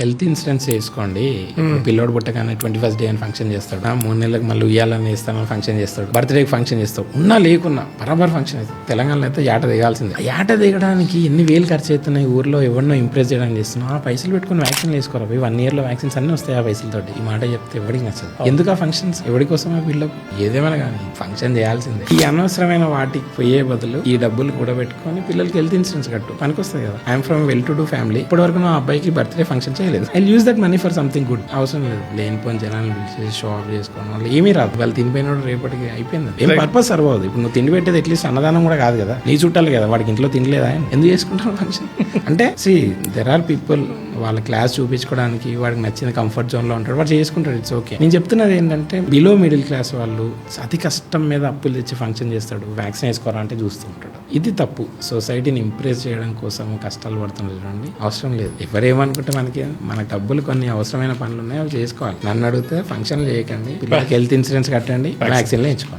Health insurance చేసుకోండి. పిల్లోడు పుట్టగానే 21st డే అని ఫంక్షన్ చేస్తాడు, 3 నెలలకు మళ్ళీ ఉయ్యాలని ఇస్తామని ఫంక్షన్ చేస్తాడు, బర్త్డేకి ఫంక్షన్ చేస్తాడు, ఉన్నా లేకున్నా బరాబర్ ఫంక్షన్ అవుతుంది. తెలంగాణలో అయితే ఏట దిగాల్సిందే. ఏట దిగడానికి ఎన్ని వేలు ఖర్చు అవుతున్నాయి, ఊర్లో ఎవరినో ఇంప్రెస్ చేయడానికి చేస్తున్నాం. ఆ పైసలు పెట్టుకుని వ్యాక్సిన్ వేసుకోరా, 1 year లో వ్యాక్సిన్స్ అన్ని వస్తాయి ఆ పైసలతోటి. ఈ మాట చెప్తే ఎవరికి నచ్చదు. ఎందుకు ఆ ఫంక్షన్స్, ఎవరి కోసమా వీళ్ళకు? ఏదేమైనా కానీ ఫంక్షన్ చేయాల్సిందే. ఈ అనవసరమైన వాటికి పోయే బదులు ఈ డబ్బులు కూడా పెట్టుకొని పిల్లలకి హెల్త్ ఇన్సూరెన్స్ కట్టు, పనికొస్తుంది కదా. I'm from well to do family. ఇప్పటి వరకు నా అబ్బాయికి బర్త్డే ఫంక్షన్ చేయలేదు. I use that money for something good. అవసరం లేదు లేనిపోయిన జనాలను పిలిచి షో ఆఫ్ చేసుకోవడం వల్ల ఏమీ రాదు. వాళ్ళు తినిపోయిన రేపటికి అయిపోయింది. ఏం పర్పస్ సర్వ్ అవుతుంది. ఇప్పుడు నువ్వు తిండి పెట్టేది అట్లీస్ట్ అన్నదానం కూడా కాదు కదా, నీ చుట్టాలి కదా, వాడికి ఇంట్లో తినలేదా, ఎందుకు చేసుకుంటారు ఫంక్షన్ అంటే? దెర్ ఆర్ పీపుల్ వాళ్ళ క్లాస్ చూపించుకోవడానికి వాడికి నచ్చిన కంఫర్ట్ జోన్ లో ఉంటాడు, వాడు చేసుకుంటాడు, ఇట్స్ ఓకే. నేను చెప్తున్నది ఏంటంటే బిలో మిడిల్ క్లాస్ వాళ్ళు అతి కష్టం మీద అప్పులు తెచ్చి ఫంక్షన్ చేస్తాడు, వ్యాక్సిన్ వేసుకోరా అంటే చూస్తూ ఉంటాడు. ఇది తప్పు. సొసైటీని ఇంప్రెస్ చేయడం కోసం కష్టాలు పడుతున్నారు చూడండి, అవసరం లేదు. ఎవరేమనుకుంటే మన డబ్బులు కొన్ని అవసరమైన పనులు ఉన్నాయి, అవి చేసుకోవాలి. నన్ను అడిగితే ఫంక్షన్లు చేయకండి, పిల్లలకి హెల్త్ ఇన్సూరెన్స్ కట్టండి, వ్యాక్సిన్లు వేయించుకోండి.